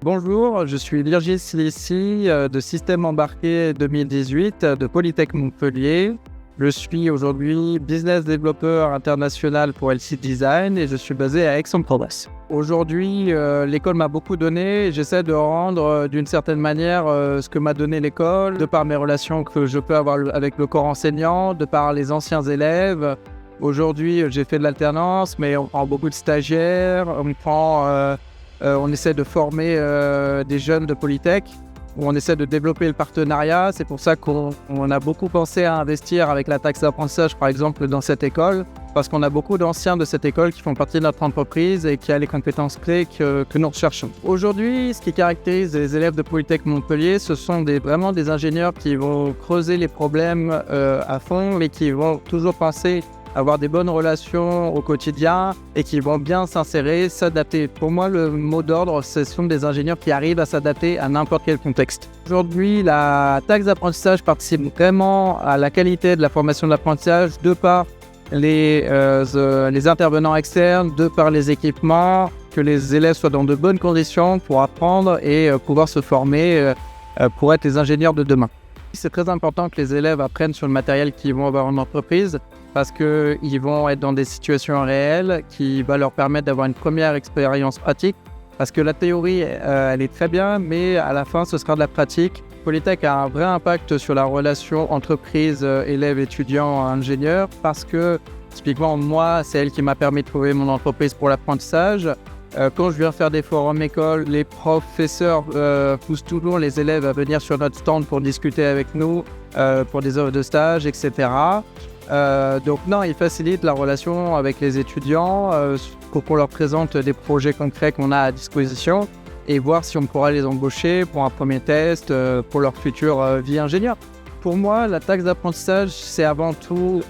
Bonjour, je suis Virgile Silici de Système Embarqué 2018 de Polytech Montpellier. Je suis aujourd'hui business développeur international pour LC Design et je suis basé à Aix-en-Provence. Aujourd'hui, l'école m'a beaucoup donné et j'essaie de rendre d'une certaine manière ce que m'a donné l'école, de par mes relations que je peux avoir avec le corps enseignant, de par les anciens élèves. Aujourd'hui, j'ai fait de l'alternance, mais on prend beaucoup de stagiaires, on essaie de former des jeunes de Polytech, où on essaie de développer le partenariat. C'est pour ça qu'on a beaucoup pensé à investir avec la taxe d'apprentissage, par exemple, dans cette école, parce qu'on a beaucoup d'anciens de cette école qui font partie de notre entreprise et qui ont les compétences clés que nous recherchons. Aujourd'hui, ce qui caractérise les élèves de Polytech Montpellier, ce sont vraiment des ingénieurs qui vont creuser les problèmes à fond, mais qui vont toujours penser avoir des bonnes relations au quotidien et qui vont bien s'insérer, s'adapter. Pour moi, le mot d'ordre, ce sont des ingénieurs qui arrivent à s'adapter à n'importe quel contexte. Aujourd'hui, la taxe d'apprentissage participe vraiment à la qualité de la formation d'apprentissage de par les intervenants externes, de par les équipements, que les élèves soient dans de bonnes conditions pour apprendre et pouvoir se former pour être les ingénieurs de demain. C'est très important que les élèves apprennent sur le matériel qu'ils vont avoir en entreprise parce qu'ils vont être dans des situations réelles qui vont leur permettre d'avoir une première expérience pratique. Parce que la théorie, elle est très bien, mais à la fin, ce sera de la pratique. Polytech a un vrai impact sur la relation entreprise, élève, étudiant, ingénieur parce que, typiquement, moi, c'est elle qui m'a permis de trouver mon entreprise pour l'apprentissage. Quand je viens faire des forums école, les professeurs poussent toujours les élèves à venir sur notre stand pour discuter avec nous, pour des offres de stage, etc. Donc non, ils facilitent la relation avec les étudiants pour qu'on leur présente des projets concrets qu'on a à disposition et voir si on pourra les embaucher pour un premier test pour leur future vie ingénieur. Pour moi, la taxe d'apprentissage, c'est avant tout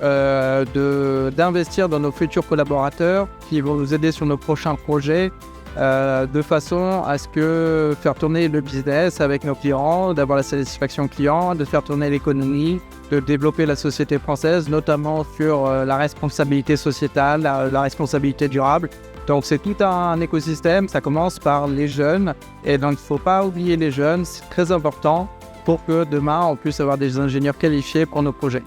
d'investir dans nos futurs collaborateurs qui vont nous aider sur nos prochains projets de façon à ce que faire tourner le business avec nos clients, d'avoir la satisfaction client, de faire tourner l'économie, de développer la société française, notamment sur la responsabilité sociétale, la responsabilité durable. Donc c'est tout un écosystème, ça commence par les jeunes et donc il ne faut pas oublier les jeunes, c'est très important pour que demain on puisse avoir des ingénieurs qualifiés pour nos projets.